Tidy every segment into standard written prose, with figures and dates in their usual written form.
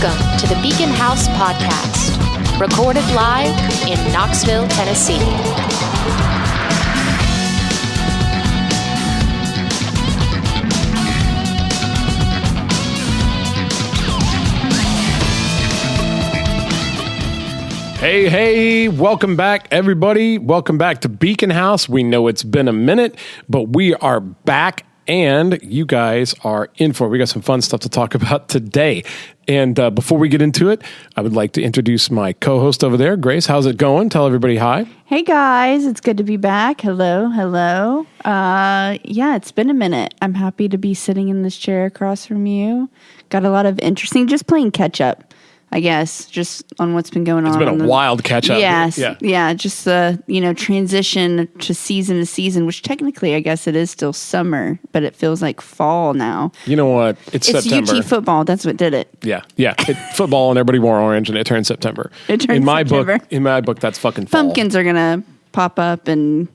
Welcome to the Beacon House Podcast, recorded live in Knoxville, Tennessee. Hey, welcome back, everybody. Welcome back to Beacon House. We know it's been a minute, but we are back, and you guys are in for it. We got some fun stuff to talk about today. And before we get into it, I would like to introduce my co-host over there. Grace, how's it going? Tell everybody hi. Hey, guys. It's good to be back. Hello. Yeah, it's been a minute. I'm happy to be sitting in this chair across from you. Got a lot of interesting, just playing catch up, I guess, just on what's been going on. It's been a wild catch up. Yes. Yeah. Just transition to season, which technically I guess it is still summer, but it feels like fall now. You know what? It's September. UT football. That's what did it. Yeah. Football and everybody wore orange and it turned September. In my book, that's fucking fall. Pumpkins are going to pop up and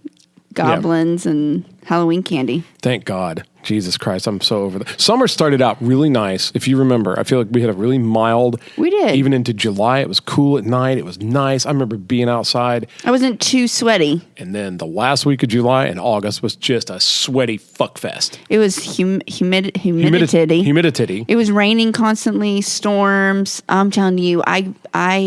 goblins and Halloween candy. Thank God. Jesus Christ, I'm so over that. Summer started out really nice. If you remember, I feel like we had a really mild. We did. Even into July, it was cool at night. It was nice. I remember being outside. I wasn't too sweaty. And then the last week of July and August was just a sweaty fuck fest. It was humidity. It was raining constantly, storms. I'm telling you, I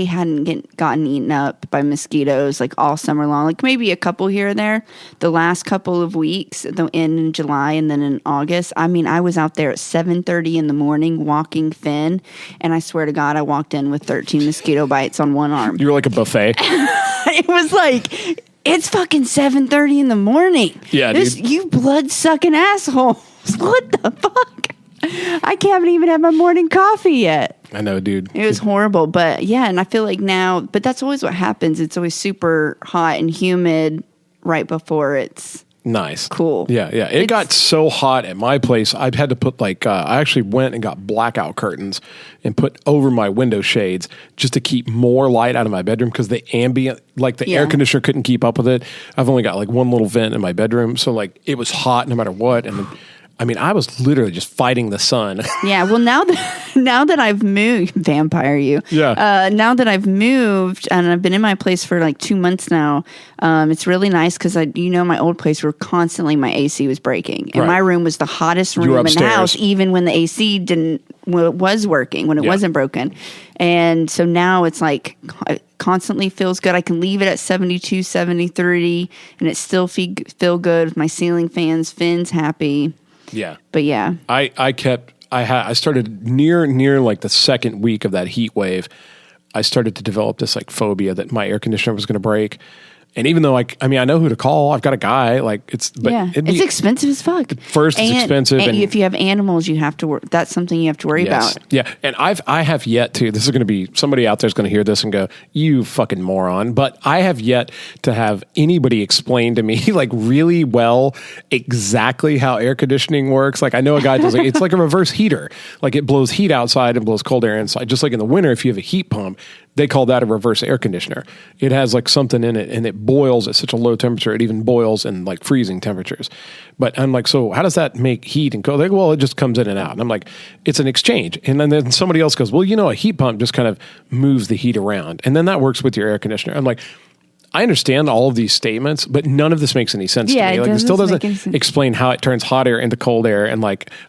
hadn't gotten eaten up by mosquitoes like all summer long. Like maybe a couple here or there. The last couple of weeks, in July and then in August. I mean, I was out there at 7:30 in the morning walking thin, and I swear to God, I walked in with 13 mosquito bites on one arm. You were like a buffet. It was like, it's fucking 7:30 in the morning. Yeah, dude. You blood-sucking assholes. What the fuck? I can't even have my morning coffee yet. I know, dude. It was horrible, but yeah, and I feel like now, but that's always what happens. It's always super hot and humid right before it's nice. Cool. Yeah. It got so hot at my place, I had to put I actually went and got blackout curtains and put over my window shades just to keep more light out of my bedroom because the ambient, air conditioner couldn't keep up with it. I've only got one little vent in my bedroom. So it was hot no matter what. And I was literally just fighting the sun. Yeah. Well, now that I've moved, vampire you. Yeah. Now that I've moved and I've been in my place for 2 months now, it's really nice because my old place where constantly my AC was breaking, and my room was the hottest room in the house, even when the AC was working when it wasn't broken. And so now it's it constantly feels good. I can leave it at 72, 73, and it still feel good with my ceiling fans. Finn's happy. Yeah. But yeah. I started near the second week of that heat wave. I started to develop this phobia that my air conditioner was going to break. And even though I know who to call, I've got a guy. It's expensive as fuck. First, it's expensive, and if you have animals, you have to. That's something you have to worry about. Yeah, and I have yet to. This is going to be somebody out there is going to hear this and go, "You fucking moron!" But I have yet to have anybody explain to me really well exactly how air conditioning works. I know a guy does it's like a reverse heater. It blows heat outside and blows cold air inside. Just like in the winter, if you have a heat pump, they call that a reverse air conditioner. It has something in it, and it boils at such a low temperature. It even boils in freezing temperatures. But I'm so how does that make heat and cold? Well, it just comes in and out. And I'm it's an exchange. And then somebody else goes, well, a heat pump just kind of moves the heat around. And then that works with your air conditioner. I'm I understand all of these statements, but none of this makes any sense to me. It still doesn't explain how it turns hot air into cold air. And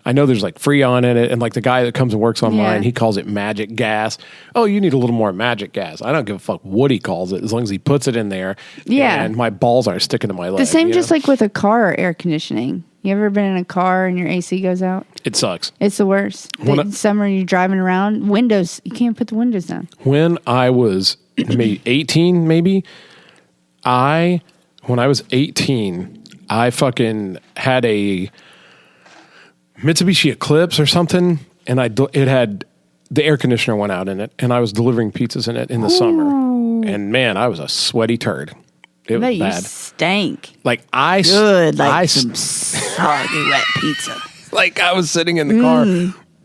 I know there's Freon in it. And the guy that comes and works online, he calls it magic gas. Oh, you need a little more magic gas. I don't give a fuck what he calls it as long as he puts it in there. Yeah. And my balls aren't sticking to my leg. The same just with a car air conditioning. You ever been in a car and your AC goes out? It sucks. It's the worst. Summer, you're driving around, windows, you can't put the windows down. When I was maybe 18, when I was 18, I fucking had a Mitsubishi Eclipse or something, and it had the air conditioner went out in it, and I was delivering pizzas in it in the summer. And man, I was a sweaty turd. It was bad. You stank. Some soggy wet pizza. I was sitting in the car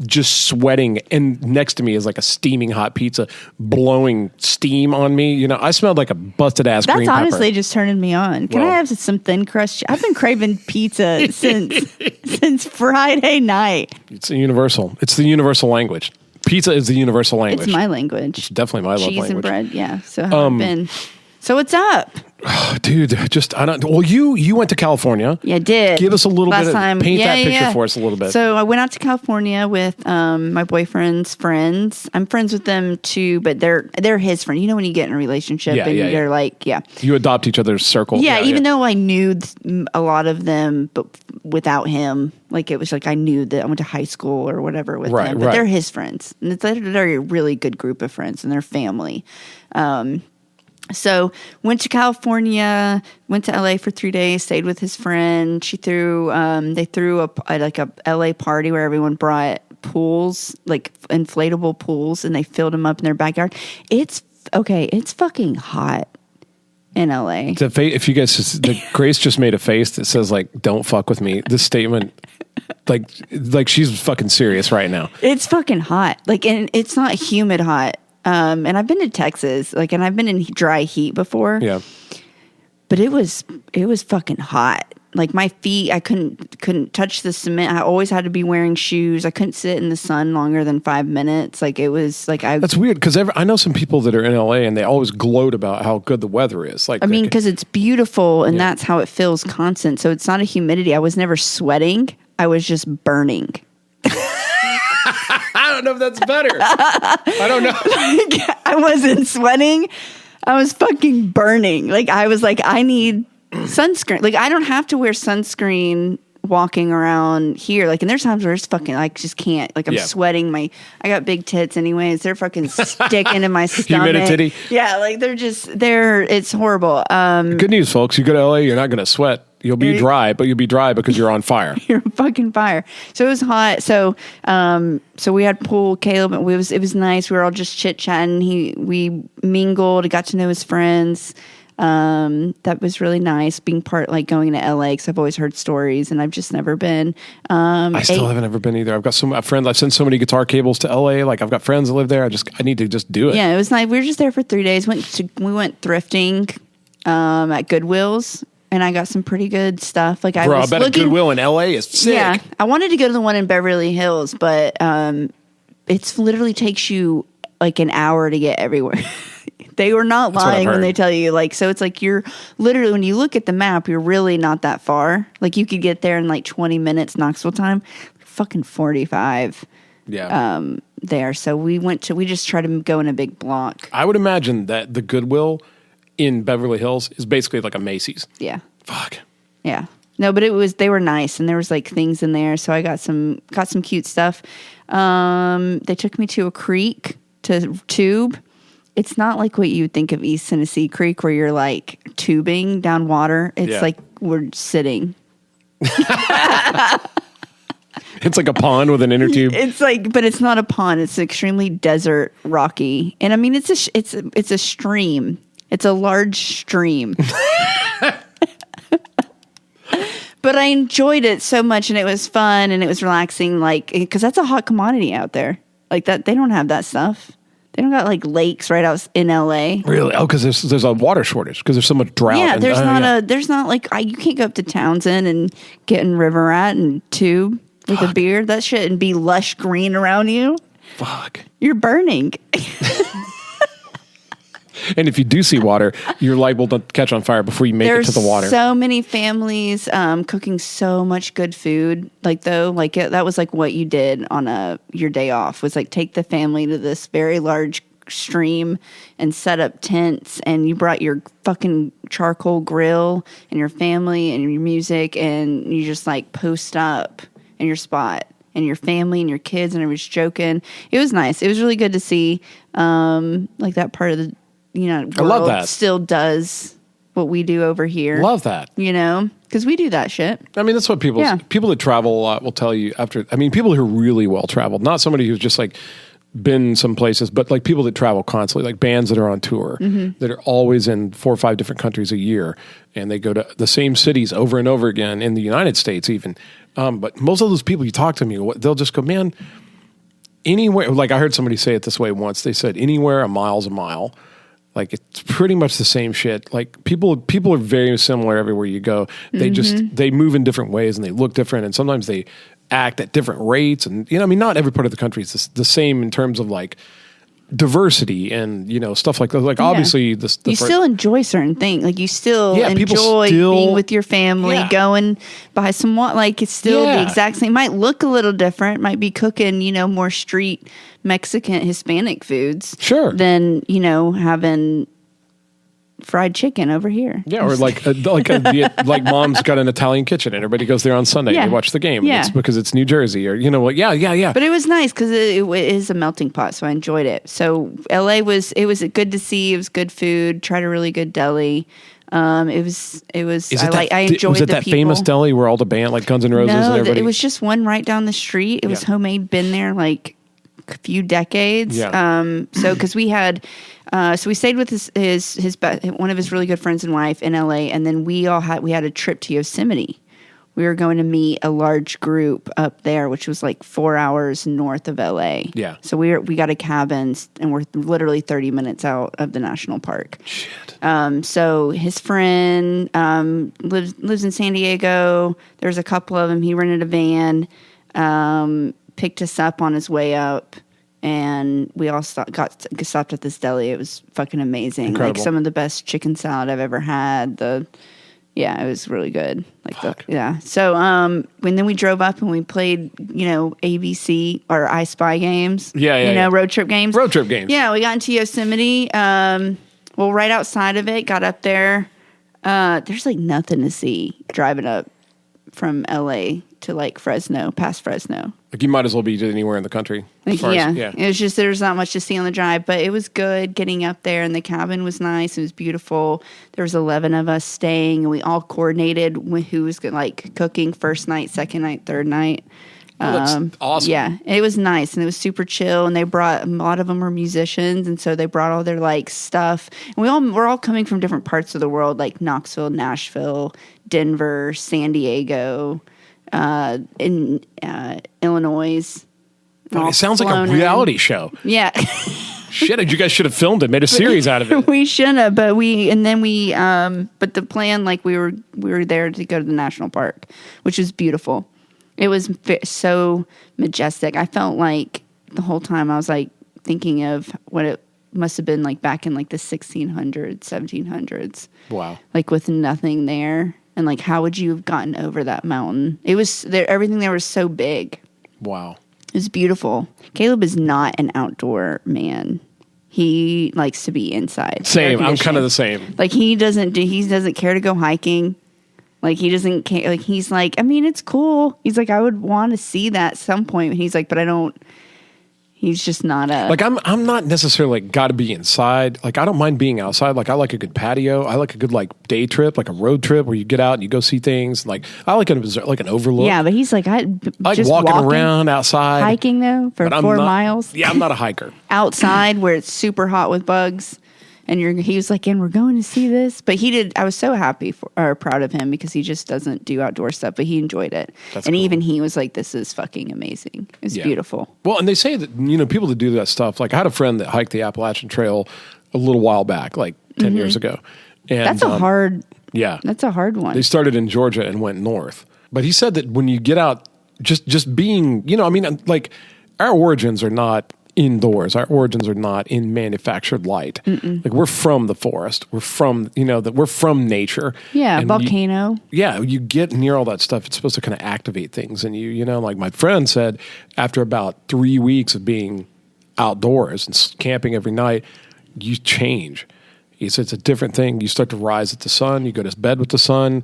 just sweating, and next to me is a steaming hot pizza blowing steam on me. I smelled like a busted ass green pepper. That's honestly just turning me on. Can I have some thin crust? I've been craving pizza since Friday night. It's universal. It's the universal language. Pizza is the universal language. It's my language. It's definitely my love language. Cheese and bread, yeah. So how have been? So what's up? Dude, I don't. Well, you went to California. Yeah, I did. Give us a little Last bit. Time. Paint that picture for us a little bit. So I went out to California with my boyfriend's friends. I'm friends with them too, but they're his friend. You know when you get in a relationship and they're like, you adopt each other's circle. Yeah, even though I knew a lot of them, but without him, like it was like I knew that I went to high school or whatever with them. But they're his friends, and they're a really good group of friends, and they're family. So went to California, went to LA for 3 days, stayed with his friend. They threw a LA party where everyone brought pools, like inflatable pools, and they filled them up in their backyard. It's fucking hot in LA. If you guys, Grace just made a face that says like, "Don't fuck with me." This statement, like she's fucking serious right now. It's fucking hot. Like, and it's not humid hot. And I've been to Texas, and I've been in dry heat before. Yeah. But it was fucking hot. Like my feet, I couldn't touch the cement. I always had to be wearing shoes. I couldn't sit in the sun longer than 5 minutes. Like it was like That's weird because I know some people that are in LA and they always gloat about how good the weather is. Like because it's beautiful and that's how it feels constant. So it's not a humidity. I was never sweating. I was just burning. I don't know if that's better. I don't know. I wasn't sweating. I was fucking burning. Like I was like, I need sunscreen. Like I don't have to wear sunscreen walking around here. Like, and there's times where it's fucking, I just can't. Like I'm sweating. I got big tits anyways. They're fucking sticking in my stomach. Humidity. Yeah, like it's horrible. Good news, folks. You go to LA, you're not going to sweat. You'll be dry, but you'll be dry because you're on fire. You're on fucking fire. So it was hot. So we had pool. Caleb, it was nice. We were all just chit chatting. We mingled. Got to know his friends. That was really nice. Being going to LA because I've always heard stories and I've just never been. I still haven't ever been either. I've got a friend. I've sent so many guitar cables to LA. Like I've got friends that live there. I need to just do it. Yeah, it was nice. We were just there for 3 days. We went thrifting at Goodwill's. And I got some pretty good stuff. Like I bet a Goodwill in LA is sick. Yeah, I wanted to go to the one in Beverly Hills, but it's literally takes you like an hour to get everywhere. They were not lying when they tell you so it's like you're literally, when you look at the map, you're really not that far. Like you could get there in like 20 minutes Knoxville time, fucking 45. Yeah. There. So we just tried to go in a big block. I would imagine that the Goodwill in Beverly Hills is basically like a Macy's. Yeah. Fuck. Yeah. No, but they were nice and there was like things in there. So I got some cute stuff. They took me to a creek to tube. It's not like what you would think of East Tennessee Creek where you're like tubing down water. It's like we're sitting. It's like a pond with an inner tube. It's like, but it's not a pond. It's extremely desert, rocky. And I mean, it's a stream. It's a large stream. But I enjoyed it so much and it was fun and it was relaxing, because that's a hot commodity out there. Like that, they don't have that stuff. They don't got like lakes right out in LA. Really? Oh, because there's a water shortage because there's so much drought. Yeah, there's not like you can't go up to Townsend and get in River Rat and tube with a beer. That shit and be lush green around you. Fuck. You're burning. And if you do see water, you're liable to catch on fire before you make it to the water. So many families cooking so much good food. That was like what you did on your day off was like take the family to this very large stream and set up tents, and you brought your fucking charcoal grill and your family and your music, and you just like post up in your spot and your family and your kids, and everybody's joking. It was nice. It was really good to see like that part of the world I love that. Still does what we do over here. Love that. Because we do that shit. I mean, that's what people that travel a lot will tell you people who are really well traveled, not somebody who's just like been some places, but like people that travel constantly, like bands that are on tour that are always in 4 or 5 different countries a year. And they go to the same cities over and over again in the United States even. But most of those people you talk to me, they'll just go, man, anywhere. Like I heard somebody say it this way once. They said, anywhere a mile's a mile. Like it's pretty much the same shit. Like people are very similar everywhere you go. They they move in different ways and they look different. And sometimes they act at different rates. And, I mean, not every part of the country is the same in terms of like diversity and, stuff like that. Like obviously you still enjoy certain things. Like you still enjoy being with your family, going by some, like it's still the exact same. Might look a little different, might be cooking, more street Mexican, Hispanic foods. Sure. Than, having fried chicken over here. Yeah, or like mom's got an Italian kitchen and everybody goes there on Sunday and they watch the game. Yeah. It's because it's New Jersey or yeah. But it was nice because it is a melting pot, so I enjoyed it. So LA was good to see. It was good food. Tried a really good deli. I enjoyed Was it that people. famous deli where all the band like Guns N' Roses and everybody? It was just one right down the street. It was homemade, been there like a few decades. Yeah. So because we had. So we stayed with his one of his really good friends and wife in LA, and then we had a trip to Yosemite. We were going to meet a large group up there, which was like 4 hours north of LA. Yeah. So we got a cabin, and we're literally 30 minutes out of the national park. Shit. So his friend lives in San Diego. There's a couple of them. He rented a van, picked us up on his way up. And we all stopped at this deli. It was fucking amazing. Incredible. Like some of the best chicken salad I've ever had. It was really good. So, and then we drove up and we played, ABC or I Spy games. Yeah. Road trip games. Road trip games. Yeah, we got into Yosemite. Right outside of it, got up there. There's like nothing to see driving up from LA to like Fresno, past Fresno. Like you might as well be anywhere in the country. It was just there's not much to see on the drive, but it was good getting up there, and the cabin was nice. It was beautiful. There was 11 of us staying, and we all coordinated who was like cooking first night, second night, third night. That's awesome. Yeah, it was nice, and it was super chill. And they brought a lot of them were musicians, and so they brought all their like stuff. And we're all coming from different parts of the world, like Knoxville, Nashville, Denver, San Diego. In Illinois. It sounds like a reality show. Yeah. Shit, you guys should have filmed it, made a series out of it. We should have, but but the plan, like we were there to go to the national park, which was beautiful. It was so majestic. I felt like the whole time I was like thinking of what it must have been like back in like the 1600s, 1700s. Wow. Like with nothing there. And like, how would you have gotten over that mountain? It was there. Everything there was so big. Wow. It was beautiful. Caleb is not an outdoor man. He likes to be inside. Same. I'm kind of the same. Like he doesn't care to go hiking. Like he doesn't care. Like he's like, I mean, it's cool. He's like, I would want to see that at some point. He's like, but I don't. He's just not like I'm not necessarily like got to be inside. Like I don't mind being outside. Like I like a good patio. I like a good like day trip, like a road trip where you get out and you go see things. Like I like an overlook. Yeah, but he's like I like just walking around outside, hiking though for 4 miles. Yeah, I'm not a hiker. Outside where it's super hot with bugs. And he was like, and we're going to see this. But he did. I was so proud of him because he just doesn't do outdoor stuff, but he enjoyed it. That's and cool. Even he was like, this is fucking amazing. It's beautiful. Well, and they say that, people that do that stuff, like I had a friend that hiked the Appalachian Trail a little while back, like 10 years ago. And that's a hard one. They started in Georgia and went north. But he said that when you get out, just being, like our origins are not indoors. Our origins are not in manufactured light. Like we're from the forest. We're from, we're from nature. Yeah, and volcano. You get near all that stuff. It's supposed to kind of activate things. And like my friend said, after about 3 weeks of being outdoors and camping every night, you change. He said it's a different thing. You start to rise with the sun. You go to bed with the sun.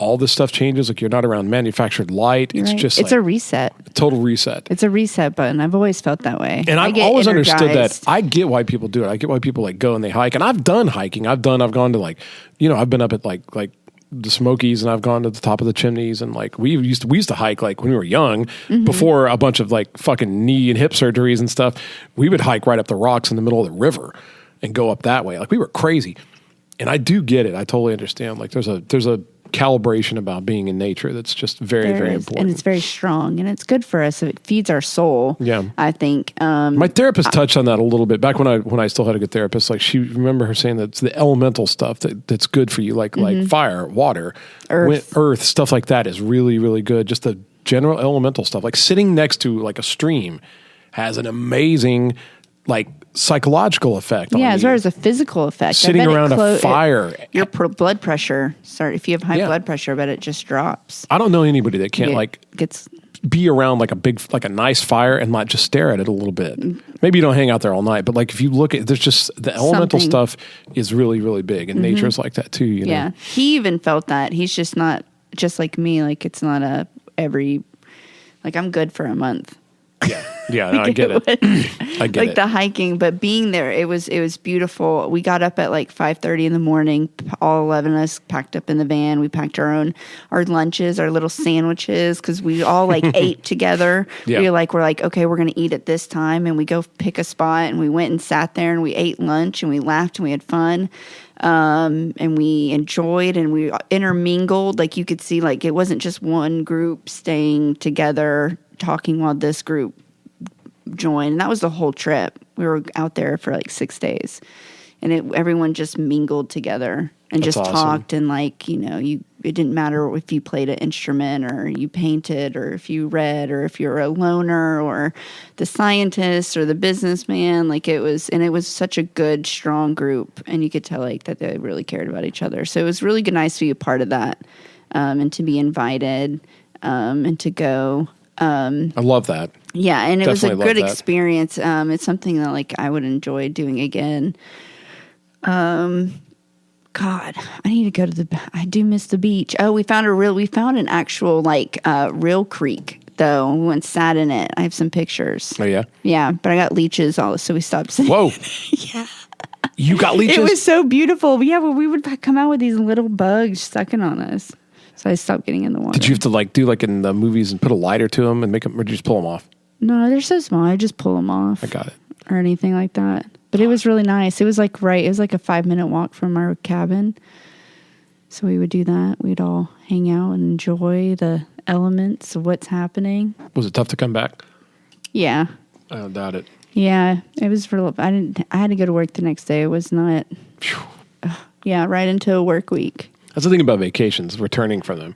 All this stuff changes. Like you're not around manufactured light. It's just it's a reset. A total reset. It's a reset button. I've always felt that way. And I've always understood that. I get why people do it. I get why people like go and they hike. And I've done hiking. I've gone to like, I've been up at like the Smokies and I've gone to the top of the chimneys and like we used to hike like when we were young before a bunch of like fucking knee and hip surgeries and stuff. We would hike right up the rocks in the middle of the river and go up that way. Like we were crazy. And I do get it. I totally understand. Like there's a calibration about being in nature that's just very, very important. And it's very strong and it's good for us. It feeds our soul. Yeah. I think. My therapist touched on that a little bit back when I still had a good therapist. Like she remember her saying that it's the elemental stuff that's good for you, like fire, water, earth, earth, stuff like that is really, really good. Just the general elemental stuff. Like sitting next to like a stream has an amazing like psychological effect. Yeah, on as you. well as a physical effect. Sitting around a fire. Your blood pressure, if you have high blood pressure, I bet it just drops. I don't know anybody that can't gets be around like a nice fire and not just stare at it a little bit. Maybe you don't hang out there all night, but like if you look at, there's just the elemental stuff is really, really big, and nature's like that too. You know? Yeah, he even felt that. He's just not just like me. Like it's not like I'm good for a month. Yeah, no, I get it. I get like it. the hiking, but being there, it was beautiful. We got up at like 5:30 in the morning. All 11 of us packed up in the van. We packed our lunches, our little sandwiches, because we all like ate together. Yeah. We're like, okay, we're gonna eat at this time, and we go pick a spot, and we went and sat there, and we ate lunch, and we laughed, and we had fun. And we enjoyed and we intermingled. Like you could see, like it wasn't just one group staying together talking while this group joined. And that was the whole trip. We were out there for like 6 days, and everyone just mingled together and That's just awesome. talked. And like, it didn't matter if you played an instrument or you painted or if you read or if you're a loner or the scientist or the businessman. Like it was such a good, strong group, and you could tell like that they really cared about each other. So it was really good, nice to be a part of that, and to be invited, and to go. I love that. Yeah, and it Definitely was a good love that. experience. It's something that like I would enjoy doing again. God, I need to go to I do miss the beach. Oh, we found an actual like real creek though. We went and sat in it. I have some pictures. Oh yeah? Yeah, but I got leeches so we stopped sitting. Whoa. Yeah. You got leeches? It was so beautiful. Yeah, but we would come out with these little bugs sucking on us. So I stopped getting in the water. Did you have to like do like in the movies and put a lighter to them and make them, or did you just pull them off? No, they're so small. I just pull them off. I got it. Or anything like that. But it was really nice. It was like it was like a 5-minute walk from our cabin. So we would do that. We'd all hang out and enjoy the elements of what's happening. Was it tough to come back? Yeah. I don't doubt it. Yeah. It was real. I had to go to work the next day. It was not. Yeah, right into a work week. That's the thing about vacations, returning from them.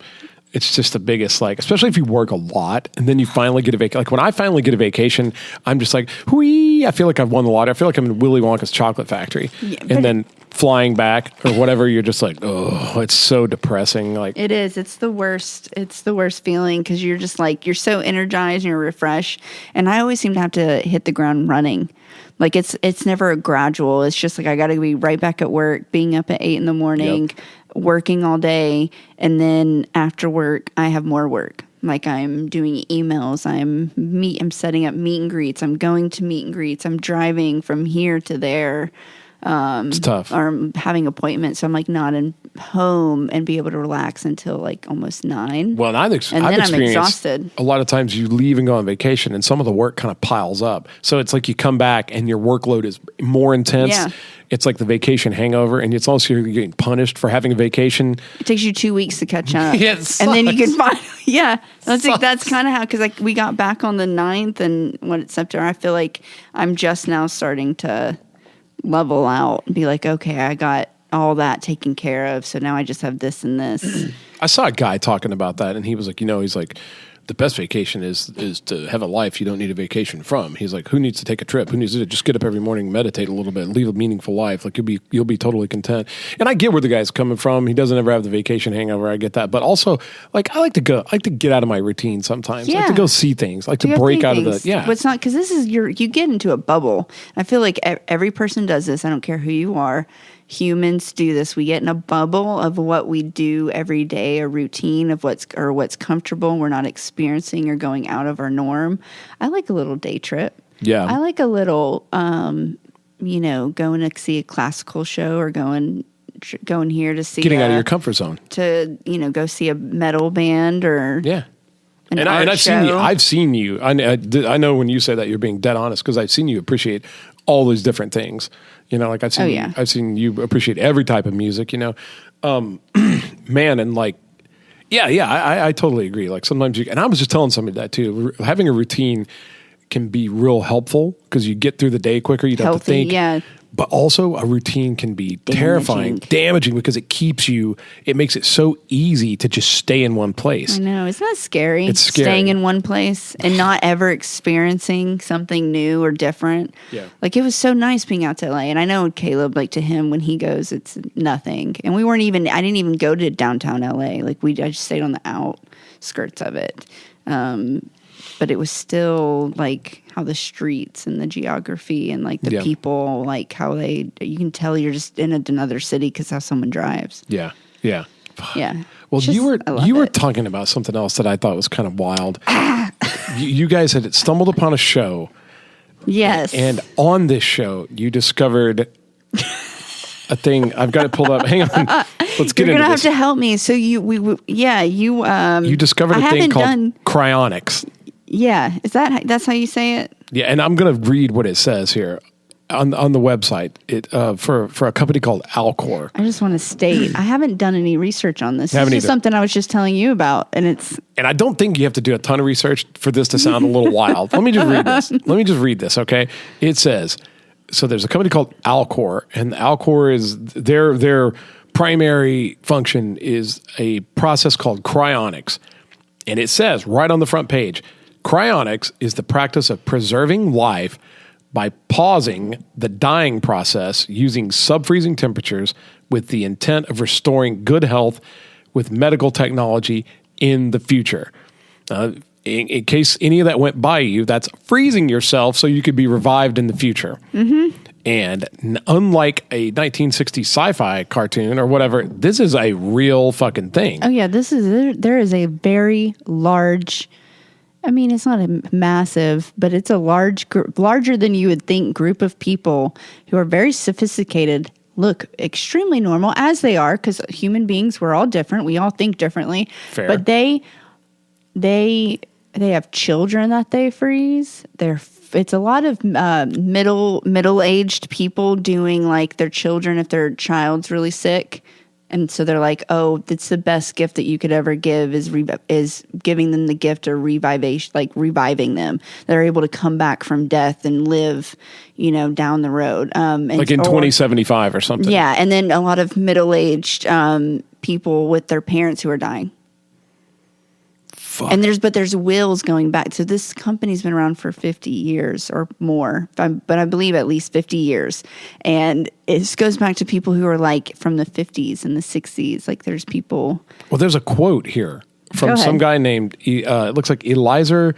It's just the biggest, like, especially if you work a lot and then you finally get a vacation. Like when I finally get a vacation, I'm just like, whee, I feel like I've won the lottery. I feel like I'm in Willy Wonka's chocolate factory. Yeah, and then flying back or whatever, you're just like, oh, it's so depressing. Like it is. It's the worst. It's the worst feeling because you're just like, you're so energized and you're refreshed. And I always seem to have to hit the ground running. Like it's never a gradual. It's just like I got to be right back at work, being up at 8 in the morning, working all day, and then after work I have more work. Like I'm doing emails, I'm setting up meet and greets, I'm going to meet and greets, I'm driving from here to there. It's tough. Or I'm having appointments, so I'm like not in home and be able to relax until like almost 9. Well, and I've then I'm exhausted. A lot of times you leave and go on vacation and some of the work kind of piles up. So it's like you come back and your workload is more intense. Yeah. It's like the vacation hangover, and it's also you're getting punished for having a vacation. It takes you 2 weeks to catch up. Yes, and then you can find, that's kind of how, because like we got back on the 9th, and when it's September, I feel like I'm just now starting to level out and be like, okay, I got all that taken care of, so now I just have this and this. I saw a guy talking about that, and he was like, he's like, the best vacation is to have a life you don't need a vacation from. He's like, who needs to take a trip? Who needs to just get up every morning, meditate a little bit, leave a meaningful life? Like you'll be totally content. And I get where the guy's coming from. He doesn't ever have the vacation hangover. I get that. But also, like, I like to get out of my routine sometimes. Yeah. I like to go see things. I like to break out of the, But it's not, because this is you get into a bubble. I feel like every person does this. I don't care who you are. Humans do this. We get in a bubble of what we do every day, a routine of what's comfortable. We're not experiencing or going out of our norm. I like a little day trip. Yeah. I like a little, going to see a classical show or going here to see getting out of your comfort zone to, go see a metal band or I've seen you. I know when you say that you're being dead honest, because I've seen you appreciate all these different things. Like I've seen you appreciate every type of music. Man, and like, I totally agree. Like sometimes and I was just telling somebody that too. Having a routine can be real helpful because you get through the day quicker. You don't have to think. Yeah. But also a routine can be terrifying, damaging because it makes it so easy to just stay in one place. I know. Isn't that scary? It's scary. Staying in one place and not ever experiencing something new or different. Yeah. Like it was so nice being out to LA. And I know Caleb, like to him, when he goes, it's nothing. And I didn't even go to downtown LA. Like I just stayed on the outskirts of it. But it was still like how the streets and the geography and like the people, like how you can tell you're just in another city because how someone drives. Yeah. Yeah. Yeah. Well, you were talking about something else that I thought was kind of wild. You guys had stumbled upon a show. Yes. And on this show, you discovered a thing. I've got it pulled up. Hang on. Let's get into this. You're gonna have to help me. So you discovered a thing called cryonics. Yeah, that's how you say it? Yeah, and I'm going to read what it says here on the website. It for a company called Alcor. I just want to state I haven't done any research on this. It's just something I was just telling you about, and I don't think you have to do a ton of research for this to sound a little wild. Let me just read this. Okay, it says so. There's a company called Alcor, and Alcor is their primary function is a process called cryonics, and it says right on the front page. Cryonics is the practice of preserving life by pausing the dying process using sub-freezing temperatures with the intent of restoring good health with medical technology in the future. In case any of that went by you, that's freezing yourself so you could be revived in the future. Mm-hmm. And unlike a 1960s sci-fi cartoon or whatever, this is a real fucking thing. Oh yeah, there is a very large... I mean, it's not a massive, but it's a larger than you would think group of people who are very sophisticated, look extremely normal as they are, because human beings, we're all different. We all think differently. Fair. But they have children that they freeze. It's a lot of middle-aged people doing like their children if their child's really sick. And so they're like, oh, it's the best gift that you could ever give is giving them the gift of reviving them. They're able to come back from death and live, down the road. Like in 2075 or something. Yeah. And then a lot of middle-aged people with their parents who are dying. Fuck. And there's wills going back. So this company's been around for 50 years or more, but I believe at least 50 years. And it goes back to people who are like from the 50s and the 60s. Like there's people. Well, there's a quote here from some guy named, it looks like Eliezer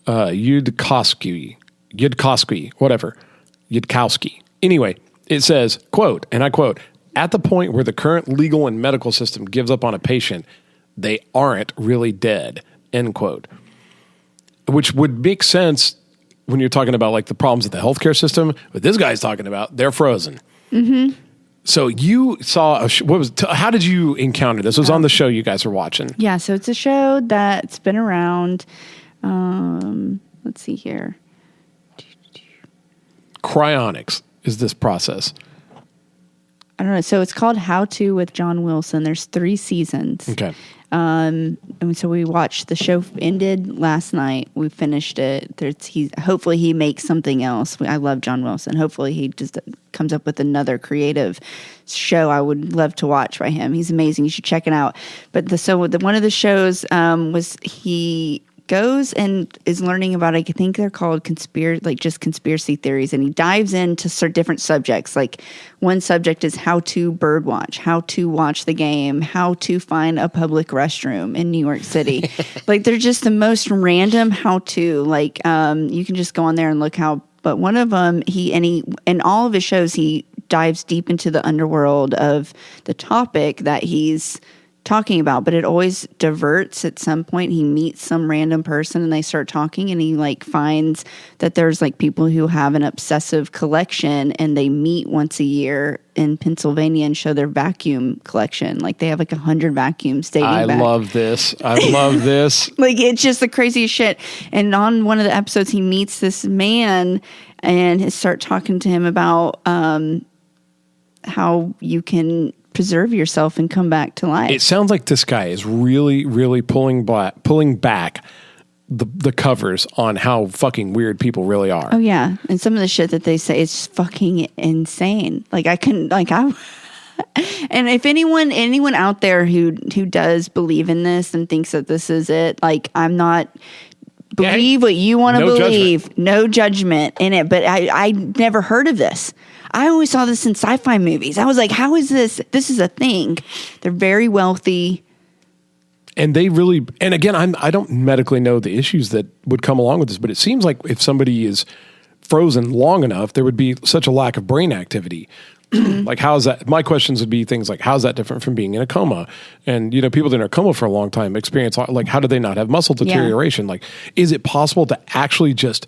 Yudkowsky, Yudkowsky. Anyway, it says, quote, and I quote, at the point where the current legal and medical system gives up on a patient, they aren't really dead. End quote. Which would make sense when you're talking about like the problems with the healthcare system. But this guy's talking about they're frozen. Mm-hmm. So you saw how did you encounter this? It was on the show you guys are watching. Yeah, so it's a show that's been around. Let's see here. Cryonics is this process. I don't know. So it's called How To with John Wilson. There's 3 seasons. Okay. And so we watched the show ended last night. We finished it. Hopefully he makes something else. I love John Wilson. Hopefully he just comes up with another creative show I would love to watch by him. He's amazing. You should check it out. But one of the shows was he goes and is learning about, I think they're called conspiracy theories, and he dives into different subjects. Like one subject is how to bird watch, how to watch the game, how to find a public restroom in New York City. Like they're just the most random how to. Like you can just go on there and look how. But one of them, in all of his shows, he dives deep into the underworld of the topic that he's talking about, but it always diverts. At some point he meets some random person and they start talking, and he like finds that there's like people who have an obsessive collection, and they meet once a year in Pennsylvania and show their vacuum collection. Like they have like 100 vacuums dating back. I love this. Like it's just the craziest shit. And on one of the episodes he meets this man and start talking to him about how you can preserve yourself and come back to life. It sounds like this guy is really, really pulling back the covers on how fucking weird people really are. Oh yeah, and some of the shit that they say is fucking insane. Like I couldn't like I. And if anyone out there who does believe in this and thinks that this is it, like I'm not. Believe what you want to believe. Judgment. No judgment in it. But I never heard of this. I always saw this in sci-fi movies. I was like, how is this? This is a thing. They're very wealthy. And they really, and again, I don't medically know the issues that would come along with this, but it seems like if somebody is frozen long enough, there would be such a lack of brain activity. Like, how is that? My questions would be things like, how is that different from being in a coma? And, people that are in a coma for a long time experience, like, how do they not have muscle deterioration? Yeah. Like, is it possible to actually just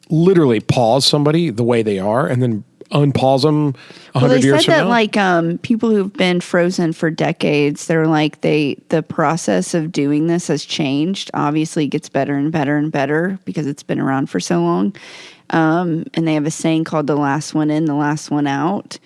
literally pause somebody the way they are and then unpause them 100 years from now? They said that, like, people who've been frozen for decades, they're like, the process of doing this has changed. Obviously, it gets better and better and better because it's been around for so long. And they have a saying called the last one in, the last one out.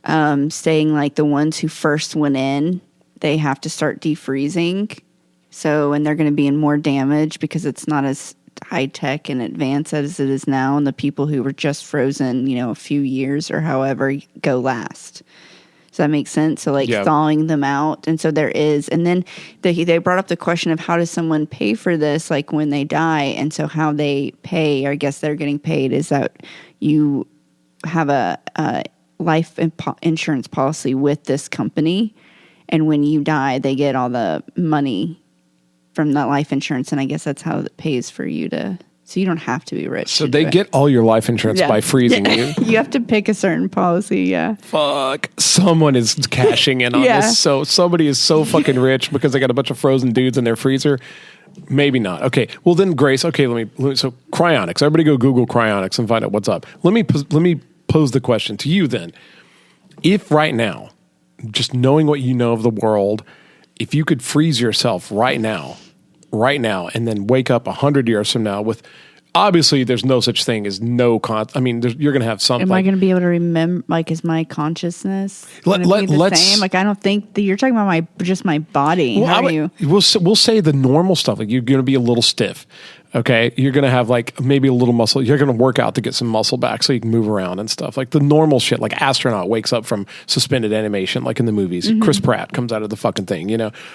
Saying like the ones who first went in, they have to start defreezing. So, and they're going to be in more damage because it's not as high tech and advanced as it is now. And the people who were just frozen, a few years or however go last. Does that make sense? So like thawing them out. And so there is, and then they brought up the question of how does someone pay for this? Like when they die. And so how they pay, or I guess they're getting paid is that you have a life insurance policy with this company, and when you die they get all the money from that life insurance, and I guess that's how it pays for you so you don't have to be rich. So they get all your life insurance by freezing you. You have to pick a certain policy. Fuck, someone is cashing in on this. So somebody is so fucking rich because they got a bunch of frozen dudes in their freezer. Maybe not. Okay, well then, Grace, okay, let me so cryonics, everybody go Google cryonics and find out what's up. Let me pose the question to you then. If right now, just knowing what you know of the world, if you could freeze yourself right now, and then wake up 100 years from now with, obviously there's no such thing as you're going to have something. Am I going to be able to remember, like, is my consciousness the same? Like, I don't think that you're talking about my body. Well, we'll say the normal stuff. Like, you're going to be a little stiff. Okay, you're going to have like maybe a little muscle. You're going to work out to get some muscle back so you can move around and stuff. Like the normal shit, like astronaut wakes up from suspended animation, like in the movies. Mm-hmm. Chris Pratt comes out of the fucking thing,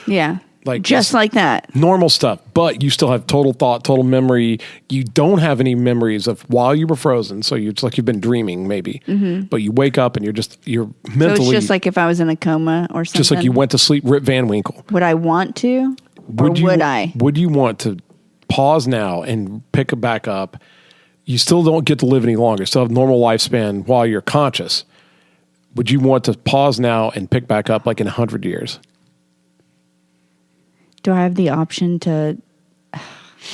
Yeah. Like just like that. Normal stuff, but you still have total thought, total memory. You don't have any memories of while you were frozen. So it's like you've been dreaming maybe, but you wake up and you're mentally. So it's just like if I was in a coma or something. Just like you went to sleep, Rip Van Winkle. Would I want to? Would I? Would you want to pause now and pick it back up? You still don't get to live any longer. Still have normal lifespan while you're conscious. Would you want to pause now and pick back up like in 100 years? Do I have the option to?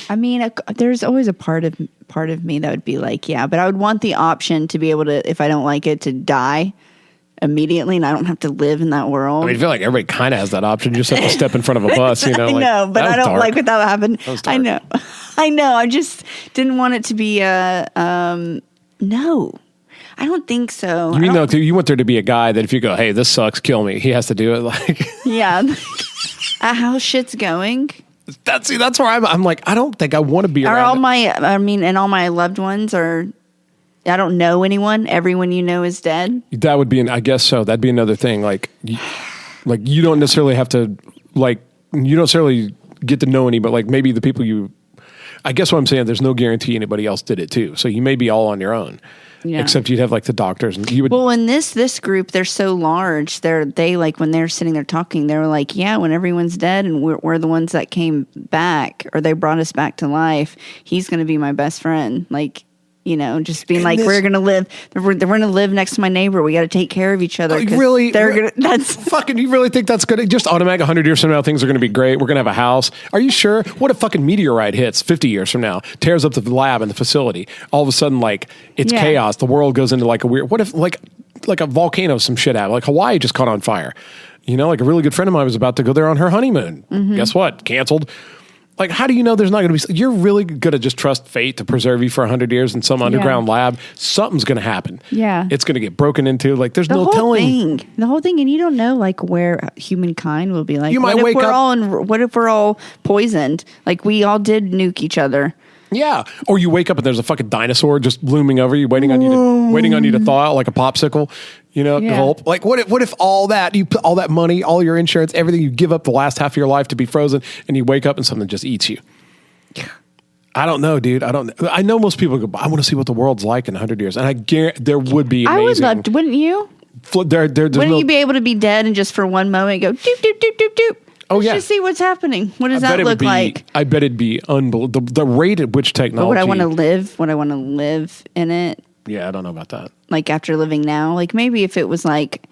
I mean, there's always a part of me that would be like, yeah, but I would want the option to be able to, if I don't like it, to die immediately, and I don't have to live in that world. I mean, I feel like everybody kind of has that option. You just have to step in front of a bus, I know, but I don't like what that happened. I know. I just didn't want it to be no. I don't think so. You mean though, you want there to be a guy that if you go, hey, this sucks, kill me, he has to do it. Like, yeah. How shit's going. That's where I'm like, I don't think I want to be around. And all my loved ones are. I don't know anyone. Everyone you know is dead. That would be I guess so. That'd be another thing. Like you don't necessarily have to, like, you don't necessarily get to know any, but like maybe the people I guess what I'm saying, there's no guarantee anybody else did it too. So you may be all on your own. Yeah. Except you'd have like the doctors and you would. Well, in this group, they're so large. They like when they're sitting there talking, they were like, yeah, when everyone's dead and we're the ones that came back or they brought us back to life, he's going to be my best friend. Like, just being like, we're going to live next to my neighbor. We got to take care of each other. Really? That's fucking, you really think that's good? Just automatic 100 years from now, things are going to be great. We're going to have a house. Are you sure? What if fucking meteorite hits 50 years from now, tears up the lab and the facility? All of a sudden, like, it's chaos. The world goes into like a weird, what if like a volcano, some shit happened? Like Hawaii just caught on fire. Like a really good friend of mine was about to go there on her honeymoon. Mm-hmm. Guess what? Canceled. Like, how do you know there's not going to be? You're really going to just trust fate to preserve you for 100 years in some underground lab. Something's going to happen. Yeah. It's going to get broken into. Like, there's no telling. The whole thing. And you don't know, like, where humankind will be. Like, you might wake up. What if we're all poisoned? Like, we all did nuke each other. Yeah. Or you wake up and there's a fucking dinosaur just looming over you, waiting on you to thaw out like a popsicle. You know, gulp. Like, what if all that, you put all that money, all your insurance, everything, you give up the last half of your life to be frozen, and you wake up and something just eats you? I don't know, dude. I know most people go, I want to see what the world's like in 100 years. And I guarantee there would be amazing. I would love to, wouldn't you? Wouldn't you be able to be dead and just for one moment go, doop, doop, doop, doop, doop? Oh, yeah. Just see what's happening. What does that look like? I bet it'd be unbelievable. The rate at which technology. But would I want to live? Would I want to live in it? Yeah, I don't know about that. Like after living now, like maybe if it was like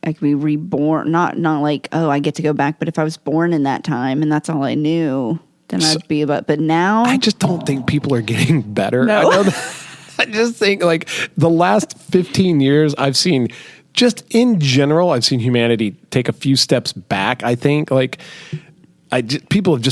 I could be reborn, not like, oh, I get to go back, but if I was born in that time and that's all I knew, then I'd be about. But now, I just don't think people are getting better. No. I just think like the last 15 years, I've seen. Just in general, I've seen humanity take a few steps back. I think like. People have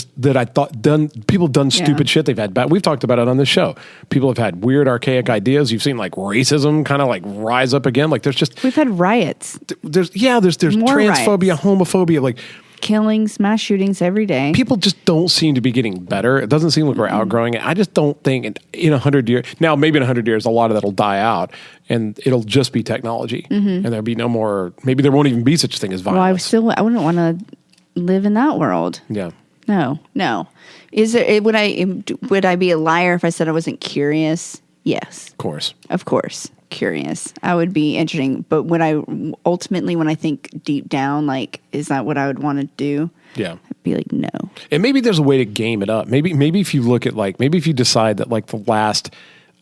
done stupid shit they've had bad. We've talked about it on this show. People have had weird, archaic ideas. You've seen like racism kind of like rise up again. Like we've had riots. There's transphobia, riots. Homophobia, like killings, mass shootings every day. People just don't seem to be getting better. It doesn't seem like we're outgrowing it. I just don't think in 100 years, now maybe in 100 years, a lot of that'll die out and it'll just be technology and there'll be no more, maybe there won't even be such a thing as violence. Well, I wouldn't want to live in that world. Yeah. No. Is there? Would I be a liar if I said I wasn't curious? Yes. Of course. Curious. I would be interesting. But when I think deep down, like, is that what I would want to do? Yeah. I'd be like, no. And maybe there's a way to game it up. Maybe if you look at maybe if you decide that like the last,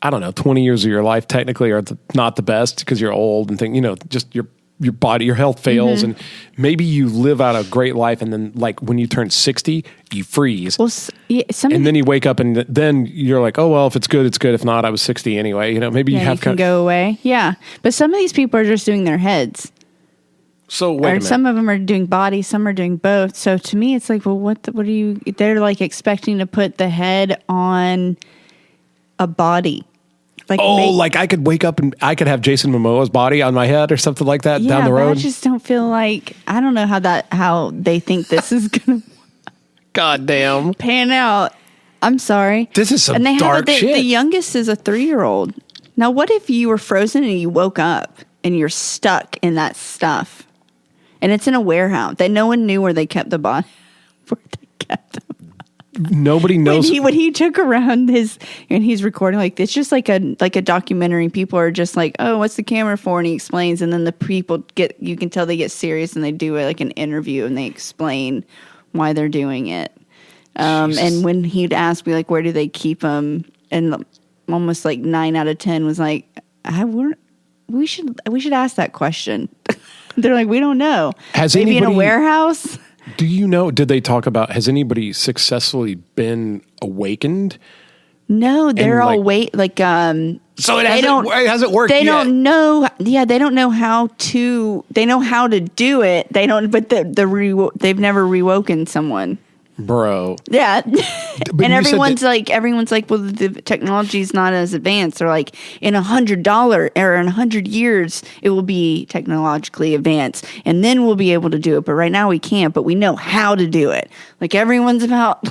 I don't know, 20 years of your life technically are not the best because you're old and just your body, your health fails, and maybe you live out a great life, and then like when you turn 60, you freeze. Well, and then you wake up, and then you're like, oh well, if it's good, it's good. If not, I was 60 anyway. Maybe you have can go away. Yeah, but some of these people are just doing their heads. So wait a minute. Some of them are doing body, some are doing both. So to me, it's like, well, what are you? They're like expecting to put the head on a body. Like I could wake up and I could have Jason Momoa's body on my head or something like that down the road. I just don't feel like, I don't know how they think this is going to goddamn pan out. I'm sorry. This is some dark shit. The youngest is a 3-year-old. Now, what if you were frozen and you woke up and you're stuck in that stuff and it's in a warehouse that no one knew where they kept the body? Where they kept them. Nobody knows when he took around and he's recording, like it's just like a documentary. People are just like, oh, what's the camera for? And he explains, and then the people you can tell they get serious and they do like an interview and they explain why they're doing it. And when he'd ask me like, where do they keep them? And almost like 9 out of 10 was like, we should ask that question. They're like, we don't know. Maybe in a warehouse. Do you know, did they talk about, has anybody successfully been awakened? No, they're all so it hasn't worked They yet. don't know. Yeah, they don't know how to, they know how to do it. They don't, but they've never rewoken someone. Bro. Yeah. And everyone's like, well, the technology's not as advanced. They're like, in $100 or in 100 years, it will be technologically advanced. And then we'll be able to do it. But right now we can't, but we know how to do it. Like everyone's about.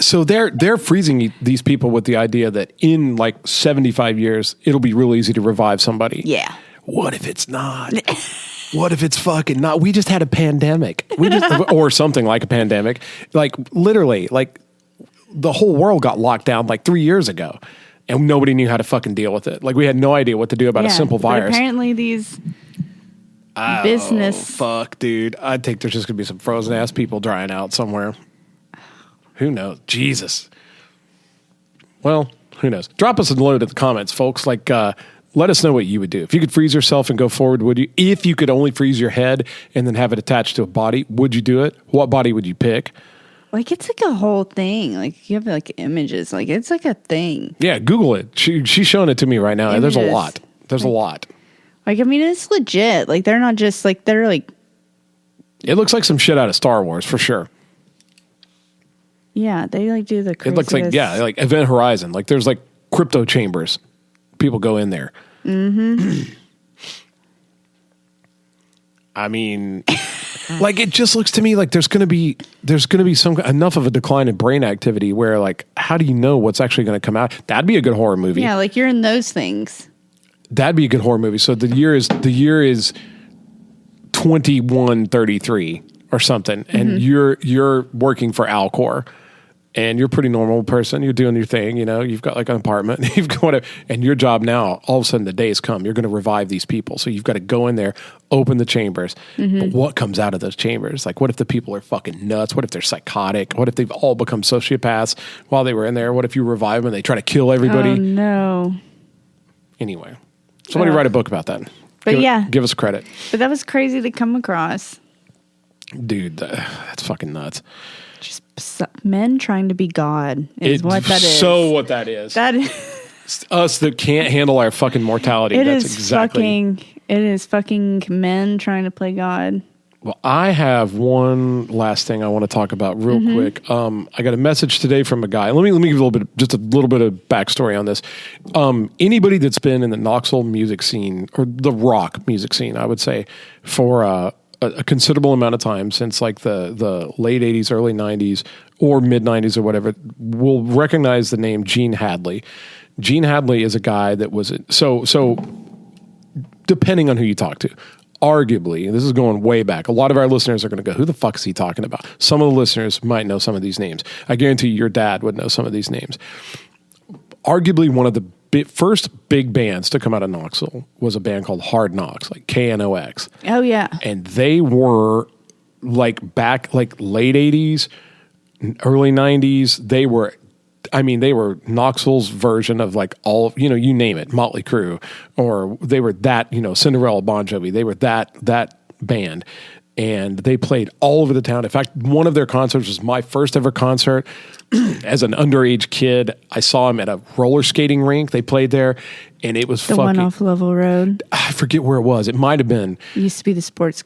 So they're freezing these people with the idea that in like 75 years, it'll be real easy to revive somebody. Yeah. What if it's not? What if it's fucking not? We just had a pandemic. Or something like a pandemic. Like literally, like the whole world got locked down like 3 years ago and nobody knew how to fucking deal with it. Like we had no idea what to do about a simple virus. Apparently these business. Fuck, dude. I think there's just going to be some frozen ass people drying out somewhere. Who knows? Jesus. Well, who knows? Drop us a note in the comments, folks. Like, let us know what you would do. If you could freeze yourself and go forward, would you? If you could only freeze your head and then have it attached to a body, would you do it? What body would you pick? Like, it's like a whole thing. Like, you have like images. Like, it's like a thing. Yeah, Google it. She's showing it to me right now. Images. There's a lot. There's a lot. Like, I mean, it's legit. Like, they're not just like, they're like. It looks like some shit out of Star Wars, for sure. Yeah, they like do the craziest. It looks like, like Event Horizon. Like there's like crypto chambers. People go in there. Mm-hmm. I mean, like it just looks to me like there's going to be enough of a decline in brain activity where like, how do you know what's actually going to come out? That'd be a good horror movie. Yeah, like you're in those things. That'd be a good horror movie. So the year is 2133 or something, and you're working for Alcor. And you're a pretty normal person. You're doing your thing, you know. You've got like an apartment. You've got whatever, and your job now. All of a sudden, the days come. You're going to revive these people. So you've got to go in there, open the chambers. But what comes out of those chambers? Like, what if the people are fucking nuts? What if they're psychotic? What if they've all become sociopaths while they were in there? What if you revive them and they try to kill everybody? Oh no. Anyway, somebody write a book about that. But give us credit. But that was crazy to come across. Dude, that's fucking nuts. Just men trying to be God is what that is. So what that is. That is it's us that can't handle our fucking mortality. It is fucking men trying to play God. Well, I have one last thing I want to talk about real quick. I got a message today from a guy. Let me give a little bit of backstory on this. Anybody that's been in the Knoxville music scene or the rock music scene, I would say, for a considerable amount of time since like the late 80s, early 90s, or mid 90s or whatever, will recognize the name Gene Hadley. Gene Hadley is a guy that was so depending on who you talk to. Arguably, this is going way back. A lot of our listeners are going to go, who the fuck is he talking about? Some of the listeners might know some of these names. I guarantee your dad would know some of these names. Arguably, one of the first big bands to come out of Knoxville was a band called Hard Knocks, like KNOX. Oh, yeah. And they were like back like late 80s, early 90s. They were Knoxville's version of like all, you name it, Motley Crue, or they were that, Cinderella, Bon Jovi. They were that band. And they played all over the town. In fact, one of their concerts was my first ever concert. As an underage kid, I saw them at a roller skating rink. They played there, and it was the one off Lovell Road. I forget where it was. It might have been. It used to be the sports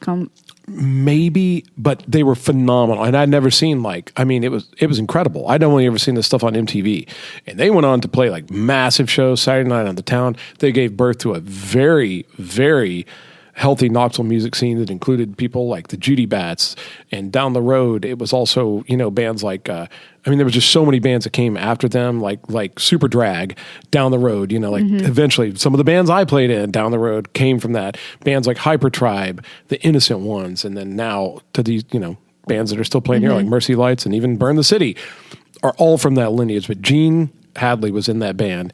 maybe, but they were phenomenal. And I'd never seen it was incredible. I'd only ever seen this stuff on MTV. And they went on to play like massive shows Saturday night on the town. They gave birth to a very, very healthy Knoxville music scene that included people like the Judy Bats, and down the road it was also bands like there was just so many bands that came after them, like Super Drag down the road. Eventually some of the bands I played in down the road came from that. Bands like Hyper Tribe, the Innocent Ones, and then now to these bands that are still playing here like Mercy Lights and even Burn the City are all from that lineage. But Gene Hadley was in that band.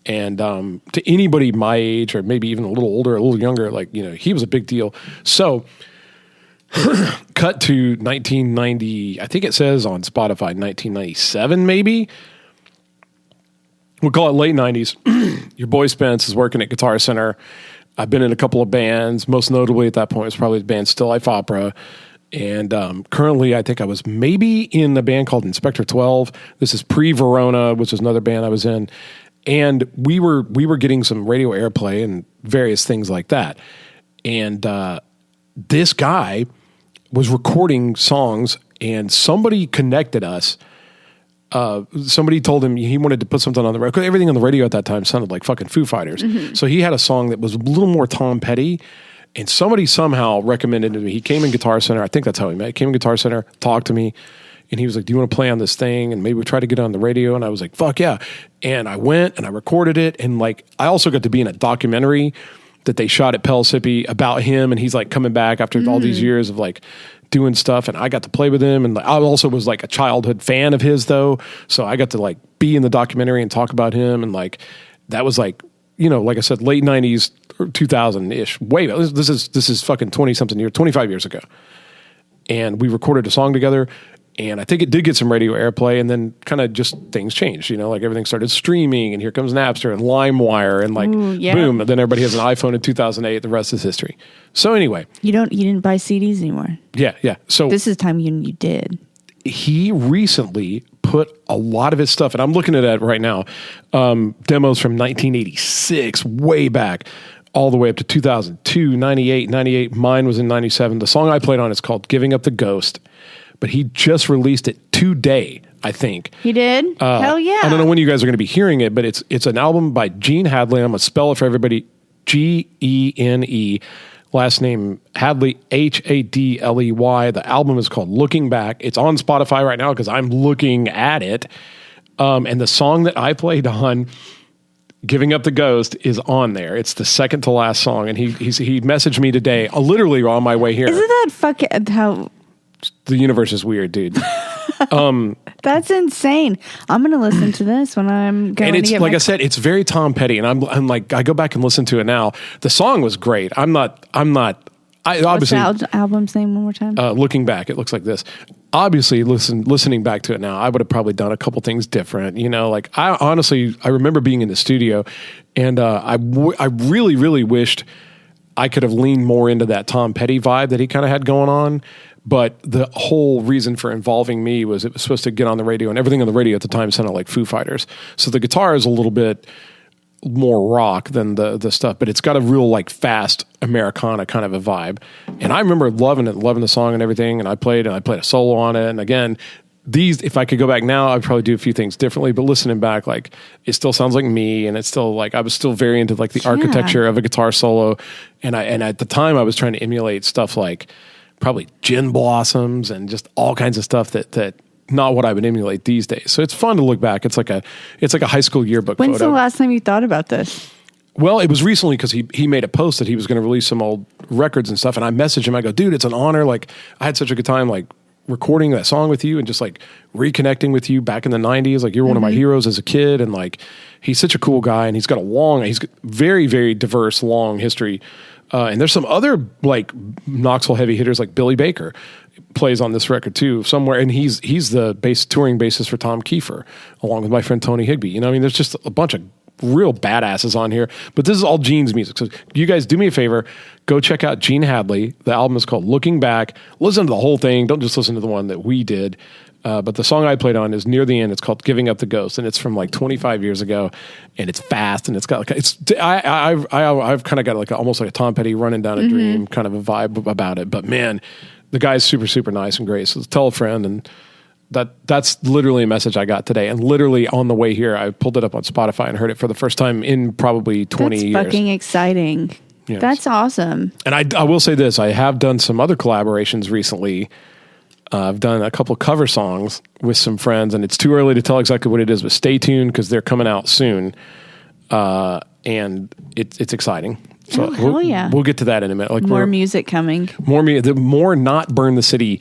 And to anybody my age, or maybe even a little older, a little younger, he was a big deal. So, cut to 1990, I think it says on Spotify, 1997 maybe. We'll call it late 90s. Your boy Spence is working at Guitar Center. I've been in a couple of bands. Most notably at that point was probably the band Still Life Opera. And currently, I think I was maybe in a band called Inspector 12. This is pre-Verona, which is another band I was in. And we were getting some radio airplay and various things like that. And this guy was recording songs, and somebody connected us. Somebody told him he wanted to put something on the radio. Everything on the radio at that time sounded like fucking Foo Fighters. So he had a song that was a little more Tom Petty. And somebody somehow recommended it to me. He came in Guitar Center. I think that's how he met. He came in Guitar Center, talked to me. And he was like, do you want to play on this thing? And maybe we try to get on the radio. And I was like, fuck yeah. And I went and I recorded it. And like, I also got to be in a documentary that they shot at Pellissippi about him. And he's like coming back after all these years of like doing stuff. And I got to play with him. And like, I also was like a childhood fan of his though. So I got to like be in the documentary and talk about him. And like, that was like, like I said, late 90s or 2000-ish. This is fucking 25 years ago. And we recorded a song together. And I think it did get some radio airplay, and then kind of just things changed, like everything started streaming, and here comes Napster and LimeWire, and like, boom, and then everybody has an iPhone in 2008. The rest is history. So anyway. You didn't buy CDs anymore. Yeah. So this is the time you did. He recently put a lot of his stuff, and I'm looking at it right now, demos from 1986, way back, all the way up to 2002, 98. Mine was in 97. The song I played on is called Giving Up the Ghost. But he just released it today I think. He did? Hell yeah. I don't know when you guys are going to be hearing it, but it's an album by Gene Hadley. I'm going to spell it for everybody. Gene, last name Hadley, Hadley. The album is called Looking Back. It's on Spotify right now because I'm looking at it. And the song that I played on, Giving Up the Ghost, is on there. It's the second to last song. And he messaged me today, literally on my way here. Isn't that how... The universe is weird, dude. That's insane. I'm going to listen to this when I'm going and it's to get like I said, it's very Tom Petty, and I'm like, I go back and listen to it now. The song was great. I obviously, what's the album's name one more time? Looking Back, it looks like this. Obviously, listening back to it now, I would have probably done a couple things different. You know, like I remember being in the studio, and I really, really wished I could have leaned more into that Tom Petty vibe that he kind of had going on. But the whole reason for involving me was it was supposed to get on the radio, and everything on the radio at the time sounded like Foo Fighters. So the guitar is a little bit more rock than the stuff, but it's got a real like fast Americana kind of a vibe. And I remember loving the song and everything. And I played a solo on it. And again, if I could go back now, I'd probably do a few things differently, but listening back, like it still sounds like me. And it's still like, I was still very into like the architecture of a guitar solo. And at the time I was trying to emulate stuff like probably Gin Blossoms and just all kinds of stuff that not what I would emulate these days. So it's fun to look back. It's like a high school yearbook When's photo. the last time you thought about this? Well, it was recently because he made a post that he was going to release some old records and stuff. And I messaged him. I go, dude, it's an honor. Like I had such a good time, like recording that song with you and just like reconnecting with you back in the 90s. Like you're one of my heroes as a kid. And like, he's such a cool guy, and he's got very, very diverse, long history. And there's some other like Knoxville heavy hitters like Billy Baker plays on this record too somewhere, and he's the touring bassist for Tom Kiefer along with my friend Tony Higbee. You know, I mean, there's just a bunch of real badasses on here, but this is all Gene's music. So you guys do me a favor, go check out Gene Hadley. The album is called Looking Back. Listen to the whole thing. Don't just listen to the one that we did. But the song I played on is near the end. It's called Giving Up the Ghost, and it's from like 25 years ago, and it's fast, and it's got like I've kind of got like almost like a Tom Petty running down a dream kind of a vibe about it. But man, the guy's super, super nice and great. So tell a friend, and that's literally a message I got today. And literally on the way here, I pulled it up on Spotify and heard it for the first time in probably 20 years. That's fucking exciting. Yes. That's awesome. And I will say this, I have done some other collaborations recently. I've done a couple cover songs with some friends, and it's too early to tell exactly what it is, but stay tuned because they're coming out soon. And it's exciting. So we'll get to that in a minute. Like more music coming. More not Burn the City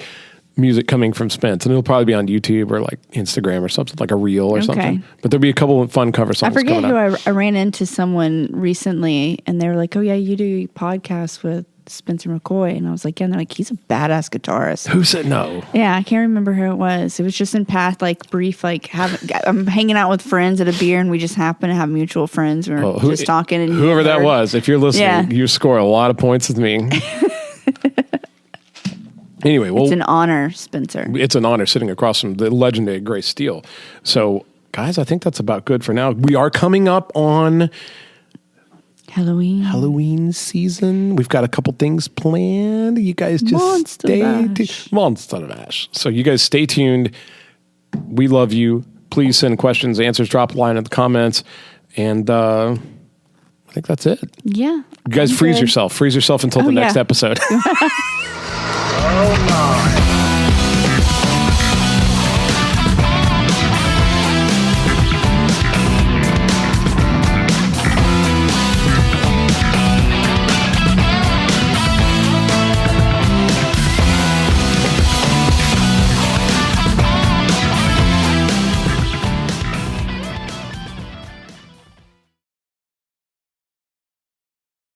music coming from Spence, and it'll probably be on YouTube or like Instagram or something, like a reel or something. But there'll be a couple of fun cover songs. I forget who I ran into someone recently, and they were like, "Oh yeah, you do podcasts with Spencer McCoy," and I was like, "Yeah." And they're like, "He's a badass guitarist." Who said no? Yeah, I can't remember who it was. It was just in past, like brief, like I'm hanging out with friends at a beer, and we just happen to have mutual friends. We're just talking, and whoever that was, if you're listening, you score a lot of points with me. Anyway, it's an honor, Spencer. It's an honor sitting across from the legendary Grace Steele. So, guys, I think that's about good for now. We are coming up on Halloween season. We've got a couple things planned. You guys just stay tuned. Monster Mash. So you guys stay tuned. We love you. Please send questions, answers, drop a line in the comments. And I think that's it. Yeah. You guys freeze yourself. Freeze yourself until the next episode. Oh my.